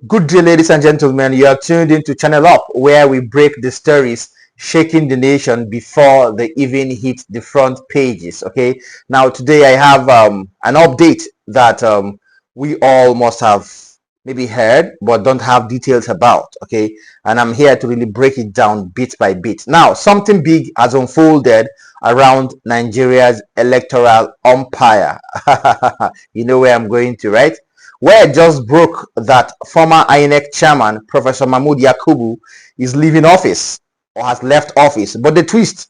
Good day, ladies and gentlemen. You are tuned into Channel Up, where we break the stories shaking the nation before they even hit the front pages. Okay. Now, today I have an update that we all must have maybe heard, but don't have details about. Okay. And I'm here to really break it down bit by bit. Now, something big has unfolded around Nigeria's electoral umpire. You know where I'm going to, right? Where it just broke that former Inec chairman, Professor Mohammed Yakubu, is leaving office or has left office. But the twist,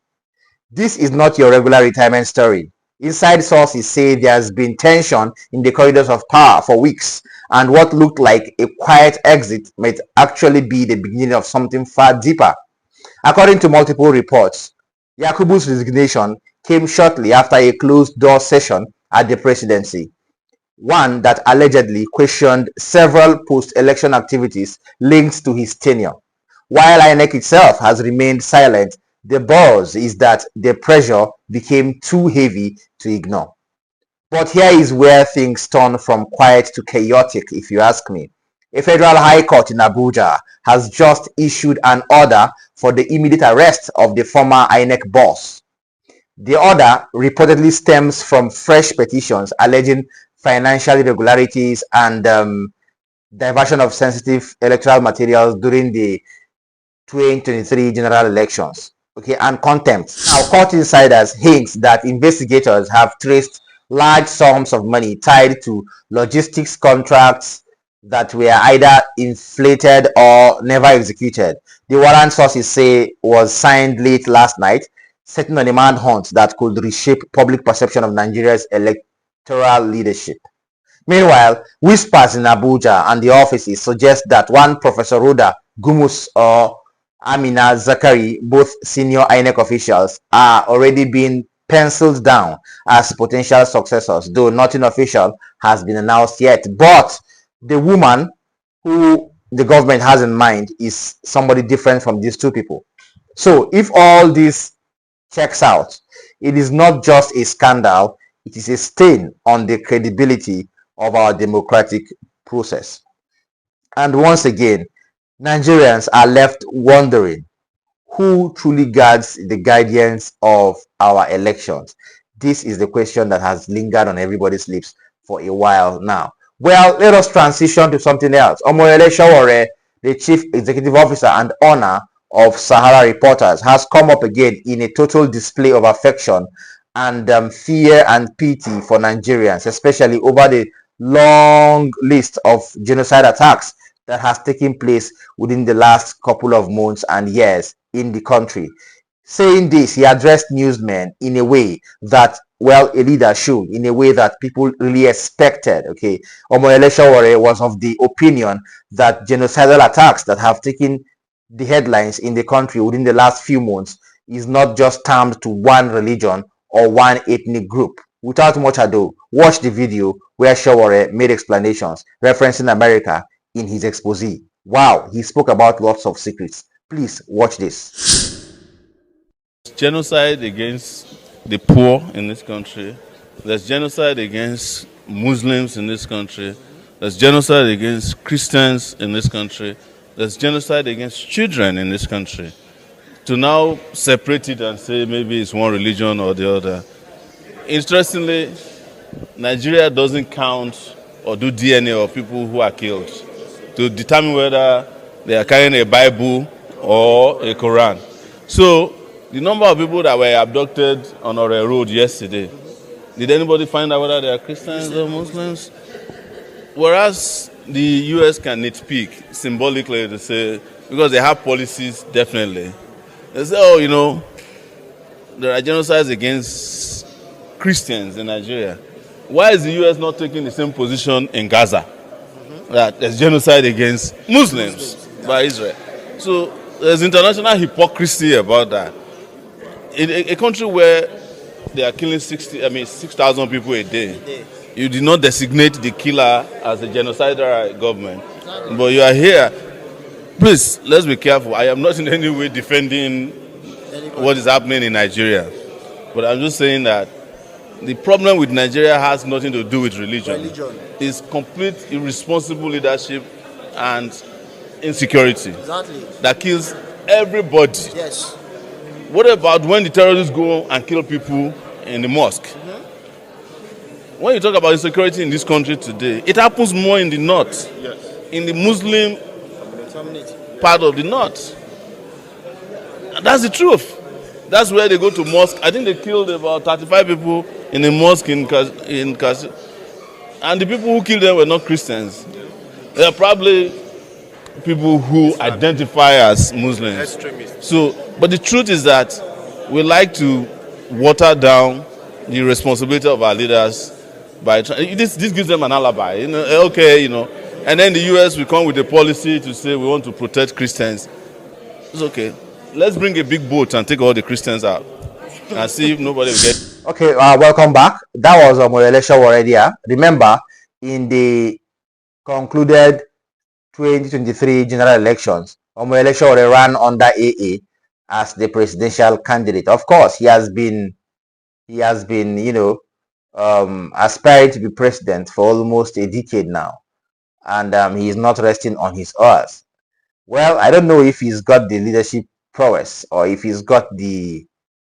this is not your regular retirement story. Inside sources say there has been tension in the corridors of power for weeks, and what looked like a quiet exit might actually be the beginning of something far deeper. According to multiple reports, Yakubu's resignation came shortly after a closed-door session at the presidency, one that allegedly questioned several post-election activities linked to his tenure. While Inec itself has remained silent, the buzz is that the pressure became too heavy to ignore. But here is where things turn from quiet to chaotic, if you ask me. A federal high court in Abuja has just issued an order for the immediate arrest of the former Inec boss. The order reportedly stems from fresh petitions alleging financial irregularities and diversion of sensitive electoral materials during the 2023 general elections. Okay, and contempt. Now, court insiders hint that investigators have traced large sums of money tied to logistics contracts that were either inflated or never executed. The warrant, sources say, was signed late last night, setting on a manhunt that could reshape public perception of Nigeria's electoral leadership. Meanwhile, whispers in Abuja and the offices suggest that one Professor Rhoda Gumus or Amina Zakari, both senior Inec officials, are already being penciled down as potential successors, though nothing official has been announced yet. But the woman who the government has in mind is somebody different from these two people. So if all this checks out, it is not just a scandal, it is a stain on the credibility of our democratic process. And once again, Nigerians are left wondering who truly guards the guardians of our elections. This is the question that has lingered on everybody's lips for a while now. Well, let us transition to something else. Omoyele Sowore, the chief executive officer and owner of Sahara Reporters, has come up again in a total display of affection and fear and pity for Nigerians, especially over the long list of genocide attacks that has taken place within the last couple of months and years in the country. Saying this, he addressed newsmen in a way that, well, a leader should, in a way that people really expected. Okay, Omoyele Sowore was of the opinion that genocidal attacks that have taken the headlines in the country within the last few months is not just termed to one religion or one ethnic group. Without much ado, watch the video where Sowore made explanations referencing America in his expose. Wow, he spoke about lots of secrets. Please watch this. Genocide against the poor in this country. There's genocide against Muslims in this country. There's genocide against Christians in this country. There's genocide against children in this country. To now separate it and say maybe it's one religion or the other. Interestingly, Nigeria doesn't count or do DNA of people who are killed to determine whether they are carrying a Bible or a Quran. So, the number of people that were abducted on our road yesterday, did anybody find out whether they are Christians or Muslims? Whereas the US can nitpick symbolically to say, because they have policies, definitely. They say, oh, you know, there are genocides against Christians in Nigeria. Why is the US not taking the same position in Gaza? That there's genocide against Muslims by Israel. So there's international hypocrisy about that. In a country where they are killing 6,000 people a day, you did not designate the killer as a genocidal government. But you are here. Please, let's be careful. I am not in any way defending what is happening in Nigeria. But I'm just saying that the problem with Nigeria has nothing to do with religion. It's complete irresponsible leadership and insecurity. Exactly. That kills everybody. Yes. What about when the terrorists go and kill people in the mosque? When you talk about insecurity in this country today, it happens more in the north, in the Muslim part of the north. And that's the truth. That's where they go to mosque. I think they killed about 35 people in a mosque in Kas. And the people who killed them were not Christians. They are probably people who identify as Muslims. Extremists. So, but the truth is that we like to water down the responsibility of our leaders by this gives them an alibi. Okay, and then the US will come with a policy to say we want to protect Christians. It's okay. Let's bring a big boat and take all the Christians out and see if nobody will get. Okay, welcome back. That was Mohammed Yakubu. Remember, in the concluded 2023 general elections, Mohammed Yakubu ran under AA as the presidential candidate. Of course, he has been, aspiring to be president for almost a decade now, and he is not resting on his oars. Well, I don't know if he's got the leadership prowess or if he's got the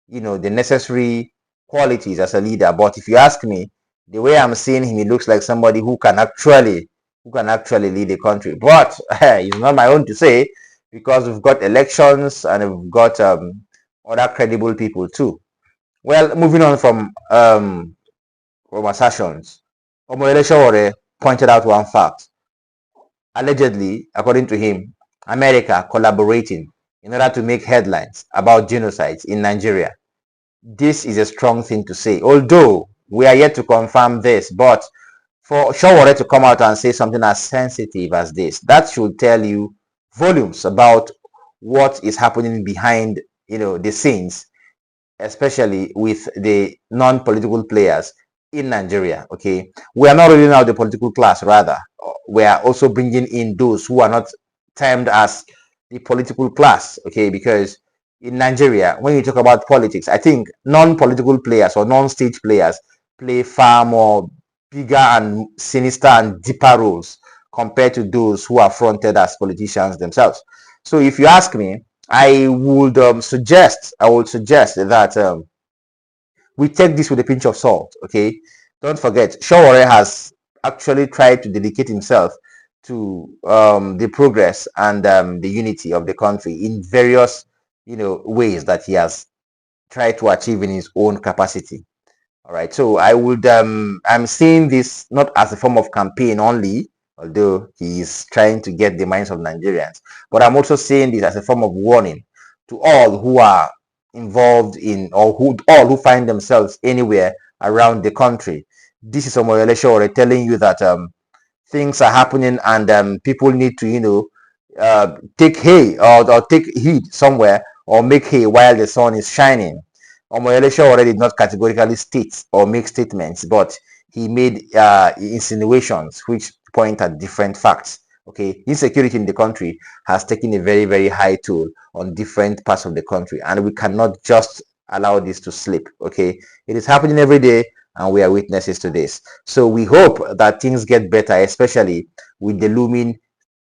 necessary qualities as a leader. But if you ask me, the way I'm seeing him, he looks like somebody who can actually lead the country. But it's not my own to say, because we've got elections and we've got other credible people too. Well, moving on from assertions, Mohammed Yakubu pointed out one fact. Allegedly, according to him, America collaborating in order to make headlines about genocides in Nigeria. This is a strong thing to say, although we are yet to confirm this. But for Yakubu to come out and say something as sensitive as this, that should tell you volumes about what is happening behind the scenes, especially with the non-political players in Nigeria. Okay, we are not ruling out the political class, rather we are also bringing in those who are not termed as the political class. Okay, because in Nigeria, when you talk about politics, I think non-political players or non-stage players play far more bigger and sinister and deeper roles compared to those who are fronted as politicians themselves. So if you ask me, I would suggest that we take this with a pinch of salt. Okay, don't forget, Yakubu has actually tried to dedicate himself to the progress and the unity of the country in various ways that he has tried to achieve in his own capacity. All right, so I'm seeing this not as a form of campaign only, although he is trying to get the minds of Nigerians, but I'm also seeing this as a form of warning to all who are involved in, or all who find themselves anywhere around the country. This is Mohammed Yakubu telling you that things are happening, and people need to take hay or take heed somewhere, or make hay while the sun is shining. Mohammed Yakubu did not categorically state or make statements, but he made insinuations which point at different facts. Okay, insecurity in the country has taken a very, very high toll on different parts of the country, and we cannot just allow this to slip. Okay, it is happening every day, and we are witnesses to this. So we hope that things get better, especially with the looming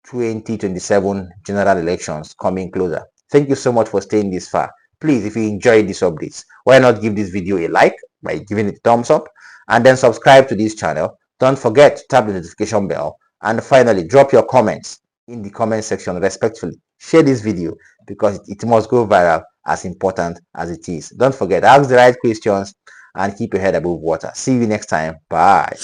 2027 general elections coming closer. Thank you so much for staying this far. Please, if you enjoyed these updates, why not give this video a like by giving it a thumbs up, and then subscribe to this channel. Don't forget to tap the notification bell, and finally drop your comments in the comment section respectfully. Share this video because it must go viral, as important as it is. Don't forget, ask the right questions and keep your head above water. See you next time. Bye.